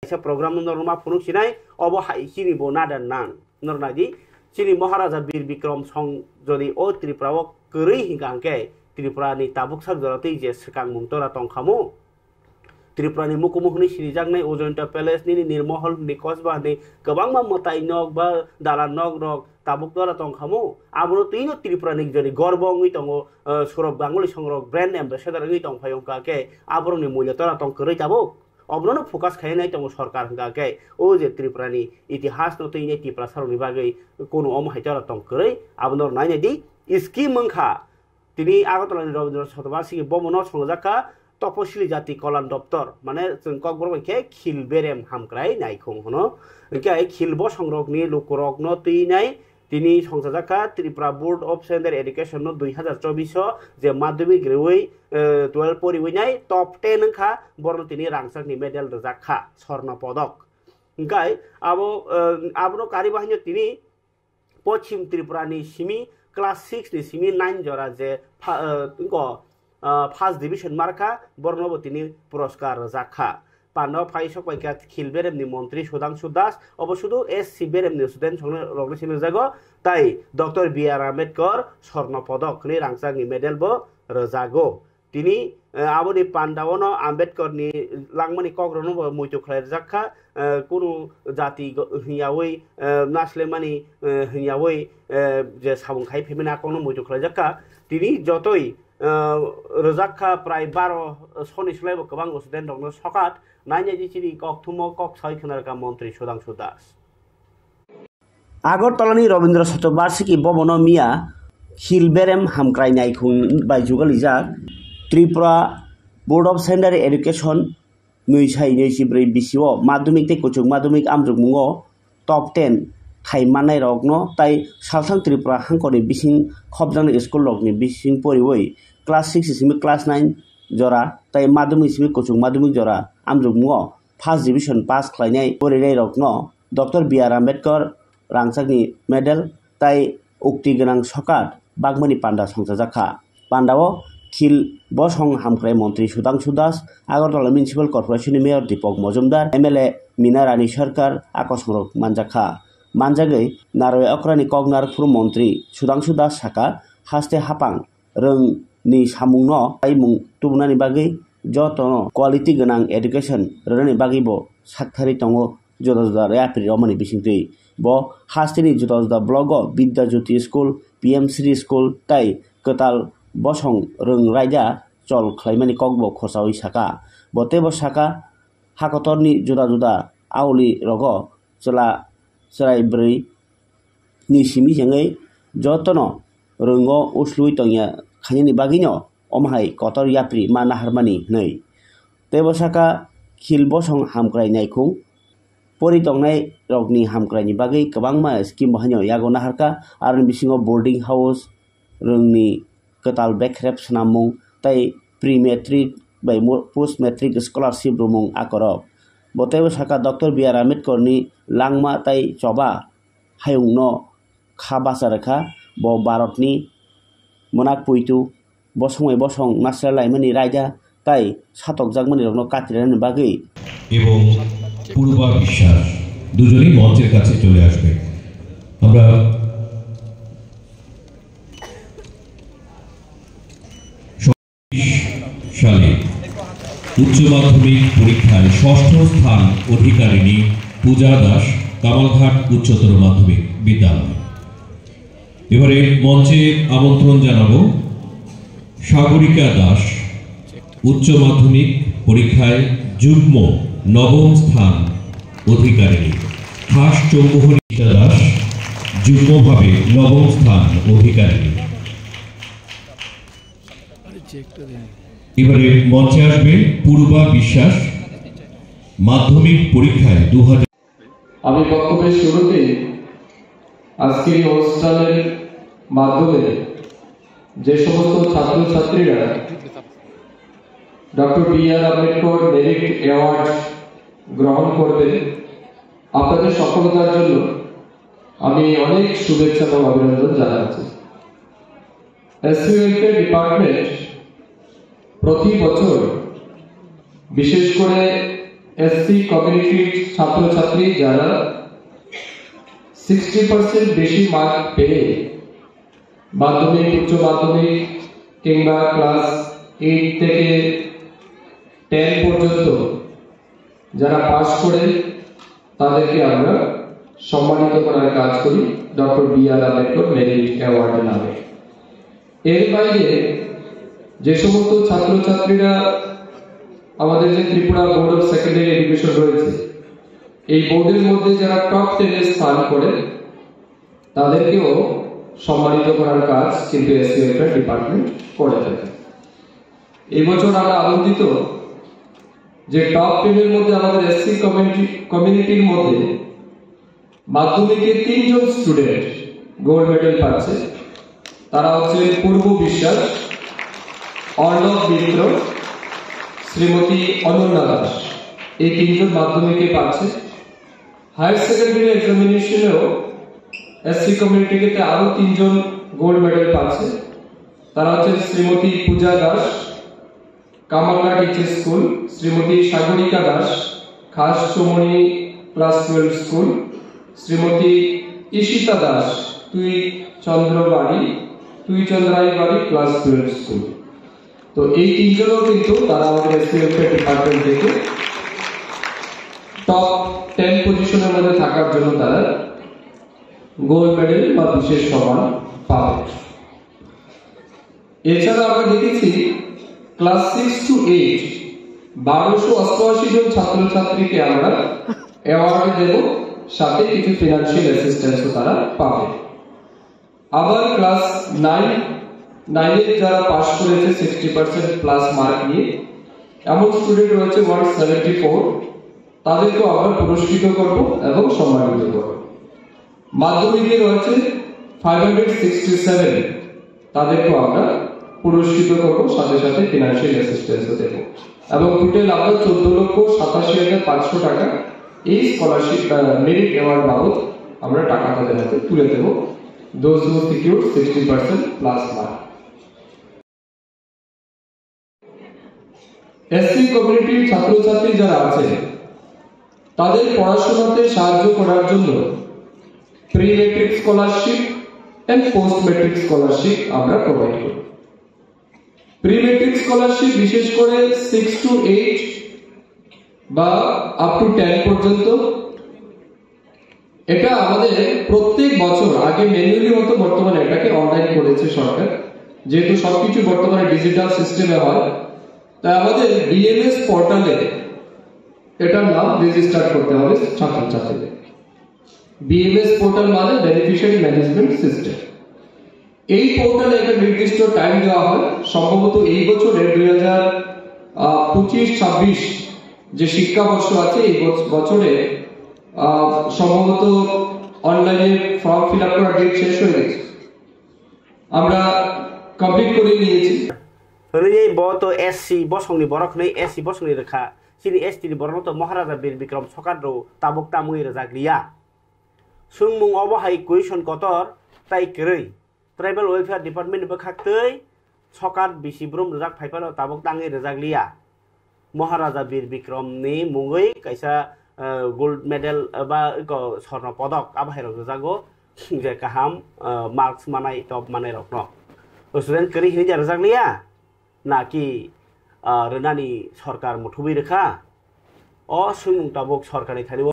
Isa program norma punuk sinai obo hai sini bona dan nan nornadi sini Maharaja Bir Bikram Song jodi o Tripura o keuri hingkangke Tripura ni tabuk sak joroti je sekang mungtora tongkamu Tripura ni mukumuhni sirijaknai Ojanta Palace ni Nirmahal ni Kosba ni gobang ma motai nok ba dalan nok rok tabuk dora tongkamu abono tino Tripura ni jodi gorbong ngi tongo surab banguli songrok brand ambassador ngi tong phayongka ke aboro ni mulya tora tong keuri tabuk অবনন focus খাইনাই তং সরকার গাকে ও যে ত্রিপুরানি ইতিহাস নতইনে ত্রিপুরা সারনি বাগৈ কোনো অমহাইতারা তং কरै আবনর নাইনাদি স্কিম মংখা তিনি আগরতলানি রবীন্দ্র শতবার্ষিকী বমন সংজাকা তপশিলি জাতি কল্যাণ দপ্তর মানে जों ককবরবাইকে খিলবেরেম হামক্রাই নাইখং হনো কে খিলব সংরকনি লোকরকন তৈনাই তিনি সংসাজাকা Tripura board of secondary education 2024 যে মাধ্যমিক রেওই 12 পরিবইনাই টপ 10 নখা বরন তিনি রাংসাকনি মেডেল রজাখা স্বর্ণ পদক গাই আবো কারিবাহিনী তিনি পশ্চিম ত্রিপুরানি সিমি class 6 ni simi 9 jora je first division মার্কা বর্ণব তিনি পুরস্কার রজাখা পান্ডব ফাইসক বাইকা খিলবেরেমনি মন্ত্রী সুধাংশু দাস অবশুধু এসসি বেরেমনি স্টুডেন্ট রগ্নসিন জাগো তাই ডক্টর বি.আর. আম্বেদকর স্বর্ণ পদক নি রাংসাংনি মেডেল বো রজাগো তিনি আবনি পান্ডাবন আম্বেদকর নি লাংমানি কগ্রন মইতো খলাই রজাখা কোনো জাতি হিয়াওই নাসলেমানি হিয়াওই যে সাবংখাই ফেমিনা কোনো মইতো খলাই জাখা তিনি যতই রজাখা প্রায় 12 সনি সুলাইব গোবাং স্টুডেন্ট দং সকাত নাইনাজি চিনি ককথুম কক সাইখনারকা মন্ত্রী সুধাংশু দাস আগরতলানি রবীন্দ্র শতবার্ষিকী বমন মিয়া খিলবেরেম হামক্রাইনাই খুং বাইজুগালিজাক Tripura board of secondary education 2024 বিসিও মাধ্যমিক তে কুচুক মাধ্যমিক আমজুক মুঙ্গ টপ 10 খাইমানাই রগ্ন তাই সালসাং ত্রিপুরা হাংকনি বিসিং খবজাং স্কুল লগনি বিসিং পরিবই ক্লাস 6 সিমি ক্লাস 9 জরা তাই মাধ্যমিক সিমি কুচুক মাধ্যমিক জরা আমজুক মুঙ্গ ফার্স্ট ডিভিশন পাস খাইনাই পরিরাই রগ্ন ডক্টর বি.আর. আম্বেদকর রাংসাকনি মেডেল তাই উক্তি গনাং সকাত বাগমানি পান্ডা সংসাজাখা পান্ডাও খিল বসং হামক্রাই মন্ত্রী সুধাংশু দাস আগরতলা মিউনিসিপাল কর্পোরেশনनि মেয়র দীপক মজুমদার এমএলএ মিনা রানী সরকার আকস্মরক মানজাখা মানজাগৈ নারয় অক্রানি কগনার পুর মন্ত্রী সুধাংশু দাস সাকা হাস্তে হাপাং রং ni samung no ai mung tubnani bagai jotono quality ganang education rani bagi bo sakthari tongo joda joda yapri romani bisingtui bo hastini joda joda blogo bidya jyoti school pmc school tai ketal bosong rung raja chol khlaimani kokbo khosawai saka bote bo saka hakotorni joda joda auli rogo chela serai brei ni simi jangai jotono rungo uslui tongya খাইনি বাগিনো অমহাই কতর ইয়াপ্রি মা নাহারমানি nei তেবসাকা খিলবসং হামক্রাই নাইখুং পরিতংনাই রগনি হামক্রাইনি বাগৈ গোবাংমা scheme বাহানো यागो नाहारका आरो बिसिङाव बोर्डिं house रोंनि कताल बेख्रेब सनामुं ताई pre matric बाय post matric scholarship रुमुं आकरब बतेबसाका डॉक्टर बी.आर. आम्बेडकरनि लांगमा ताई चबा हायुंनो खाबासारखा ब भारतनि মনাক পইতু বসংয়ে বসং নাসরা লাইমানি রাজা তাই সাতক জাগমানি রগ্ন কাতিরানি বাগৈ এবং পূর্বা বিশ্বাস দুজনেই মঞ্চের কাছে চলে আসবে আমরা সালে উচ্চ মাধ্যমিক পরীক্ষায় ষষ্ঠ স্থান অধিকারিণী পূজা দাস কামালঘাট উচ্চতর মাধ্যমিক বিদ্যালয় এবারে মঞ্চে আমন্ত্রণ জানাবো সাগরিকা দাস উচ্চ মাধ্যমিক পরীক্ষায় যুগ্ম নবম স্থান অধিকারিণী খাস চৌমোহনী দাস যুগ্মভাবে নবম স্থান অধিকারিণী এবারে মঞ্চে আসবে পূর্বা বিশ্বাস মাধ্যমিক পরীক্ষায় 2000 আমি বক্তব্যের শুরুতে আজকের এই অনুষ্ঠানের মাধ্যমে যে সমস্ত ছাত্রছাত্রীরা doctor B R. Ambedkar merit award গ্রহণ করবেন আপনাদের সফলতার জন্য আমি অনেক শুভেচ্ছা এবং অভিনন্দন জানাচ্ছি। এসইউএলকে ডিপার্টমেন্ট প্রতি বছর বিশেষ করে এসসি কমিউনিটির ছাত্রছাত্রী যারা 60% বেশি মার্ক পেয়ে মাধ্যমিক, উচ্চ মাধ্যমিক কিংবা ক্লাস 8 থেকে 10 পর্যন্ত যারা পাস করে তাদেরকে আমরা সম্মানিত করার কাজ করি doctor B R. Ambedkar merit award নামে। এর বাইরে যে সমস্ত ছাত্রছাত্রীরা আমাদের যে Tripura board of secondary education রয়েছে, এই বোর্ডের মধ্যে যারা টপ 10 এ স্থান করে তাদেরকেও সম্মানিত করার কাজ কিন্তু এসসিএফ ডিপার্টমেন্ট করে থাকে। এই বছর আমরা আনন্দিত যে টপ 10 এর মধ্যে আমাদের এসসি কমিউনিটির মধ্যে মাধ্যমিকে 3 জন স্টুডেন্ট গোল্ড মেডেল পাচ্ছে। তারা হচ্ছে পূর্ব বিশ্বাস, অর্ণব মিত্র, শ্রীমতী অনন্যা দাস। এই 3 জন মাধ্যমিকে পাচ্ছে। হায়ার সেকেন্ডারি এক্সামিনেশনেও এসসি কমিউনিটিতে আরো 3 জন গোল্ড মেডেল পাচ্ছে। তারা হচ্ছে শ্রীমতী পূজা দাস, কামারঘাট এইচএস স্কুল, শ্রীমতী সাগরিকা দাস, খাস চৌমনি ক্লাস 12 স্কুল, শ্রীমতী ঈশিতা দাস, তুই চন্দ্রাই বাড়ি ক্লাস 12 স্কুল। তো এই 3 জনও কিন্তু তারা আমাদের এসসিএফ ডিপার্টমেন্ট থেকে টপ 10 পজিশনের মধ্যে থাকার জন্য তারা গোল্ড মেডেল বা বিশেষ সম্মান পাবে। এছাড়া আমরা দেখেছি ক্লাস 6 to 8 1288 জন ছাত্রছাত্রীকে আমরা অ্যাওয়ার্ড দেব, সাথে কিছু ফিনান্সিয়াল অ্যাসিস্ট্যান্সও তারা পাবে। আবার ক্লাস 9 এর যারা পাস করেছে 60% প্লাস মার্ক নিয়ে, এমন স্টুডেন্ট রয়েছে 174, তাদেরকেও আমরা পুরস্কৃত করব এবং সম্মানিত করব। মাধ্যমিকে রয়েছে 567, তাদেরকেও আমরা পুরস্কৃত করব, সাথে সাথে ফিনান্সিয়াল অ্যাসিস্ট্যান্সও দেব। এবং টোটাল আমরা 14,87,500 টাকা এই স্কলারশিপ মেরিট অ্যাওয়ার্ড বাবদ আমরা টাকা তাদের হাতে তুলে দেব। Those who secured 60% plus mark. SC কমিউনিটির ছাত্রছাত্রী যারা আছে তাদের পড়াশোনাতে সাহায্য করার জন্য pre matric scholarship and post matric scholarship আমরা প্রোভাইড করি। প্রি মেট্রিক স্কলারশিপ বিশেষ করে 6 to 8 বা আপ টু 10 পর্যন্ত, এটা আমাদের প্রত্যেক বছর, আগে ম্যানুয়ালি হতো, বর্তমানে এটাকে অনলাইন করেছে সরকার। যেহেতু সবকিছু বর্তমানে ডিজিটাল সিস্টেমে হয়, তাই আমাদের বিএমএস পোর্টালে এটার নাম রেজিস্টার করতে হবে ছাত্রছাত্রীদের। বিএমএস পোর্টাল মানে বেনিফিশিয়ারি ম্যানেজমেন্ট সিস্টেম। এই পোর্টালে একটা নির্দিষ্ট টাইম দেওয়া হয়। সম্ভবত এই বছরে 2025-26 যে শিক্ষাবর্ষ আছে, এই বছরে সম্ভবত অনলাইনে ফর্ম ফিল আপ করার ডেট শেষ হয়ে গেছে, আমরা কমপ্লিট করে নিয়েছি। এই বত এসসি বসংনি বরখनै এসসি বসংনি রেখা সিনি ST ni borno to Maharaja Bir Bikram Sokadro tabuk tamui rezaglia sungmung obahai question kotor tai kerei tribal welfare department bakhaktei Sokad bisibrum rezak phaipano tabuk tangi rezaglia Maharaja Bir Bikram ni mungoi kaisa gold medal ba sorno podok abahai rezago je kaham marks manai top manai rokno student keri hini rezaglia নাকি রেনানি সরকার মুঠুবি রেখা অসুং তাবক সরকারি Thani